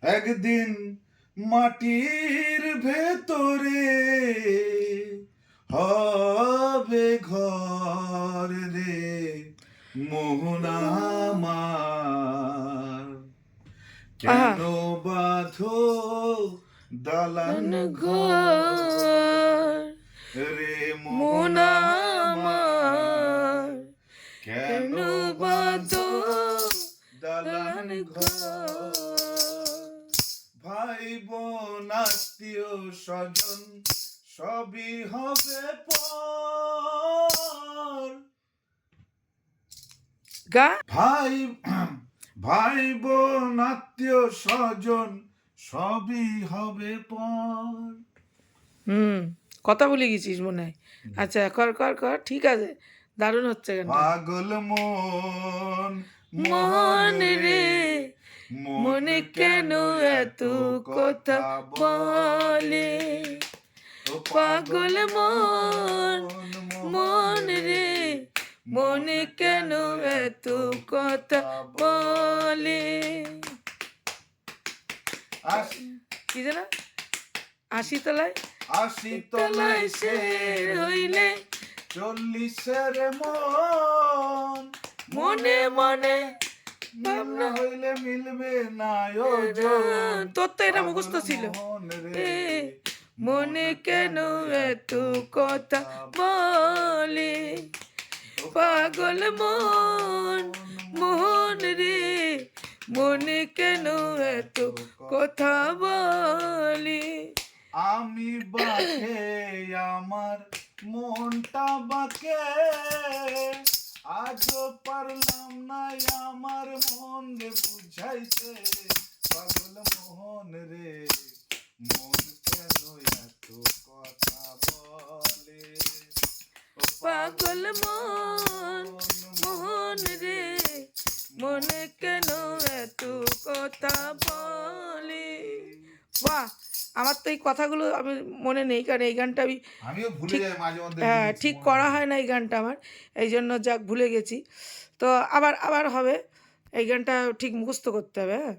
একদিন মাটির ভেতরে হবে ঘর রে মোহনা আমার। আহা! কেন বাঁধো দালান ঘর রে মন মোহনা আমার, আমার। কেন কেন বাঁধো বাঁধো দালান দালান ঘর। ঘর? ভাই বোন আত্মীয় স্বজন সবই হবে পর। গা ভাই ভাই বোন আত্মীয় স্বজন সবই হবে পর। কথা বলে গেছিস মনে হয়। আচ্ছা, কর কর কর, ঠিক আছে, দারুণ হচ্ছে গানটা। পাগল মন মোহন মন রে রে, মন মনে কেন কেন এত এত কথা কথা বলে? বলে। ও পাগল মন, মোহন মন রে রে, মন মনে কেন কেন এত এত কথা বলে? আশ কি যেন, আশি তলায় আশি তলায় তলায় সে শের হইলে 40-এর মন মনে মনে মিল না হইলে মিলবে না ওজন। তোর তো এটা পাগল মুখস্থ ছিল। মোহন রে এ মনে কেন এত কথা বলে? পাগল মন, মোহন রে, মনে কেন এত কথা বলে? আমি বাঁকে আমার মনটা বাঁকে আজও পারলাম না আমার মন রে বুঝাইতে। পাগল মোহন রে মন কেন এত কথা বলে। ও পাগল মন, মোহন রে, মনে কেন এত কথা বলে? বাহ! আমার তো এই কথাগুলো আমি মনে নেই, কারণ এই গানটা আমি আমিও ভুলে ঠিক, যাই মাঝে মধ্যে হ্যাঁ, লিরিক্স ঠিক মনে করা থাকে না। হয় না এই গানটা আমার। এই জন্য যাক ভুলে গেছি। তো আবার আবার হবে। এই গানটা ঠিক মুখস্থ করতে হবে, হ্যাঁ?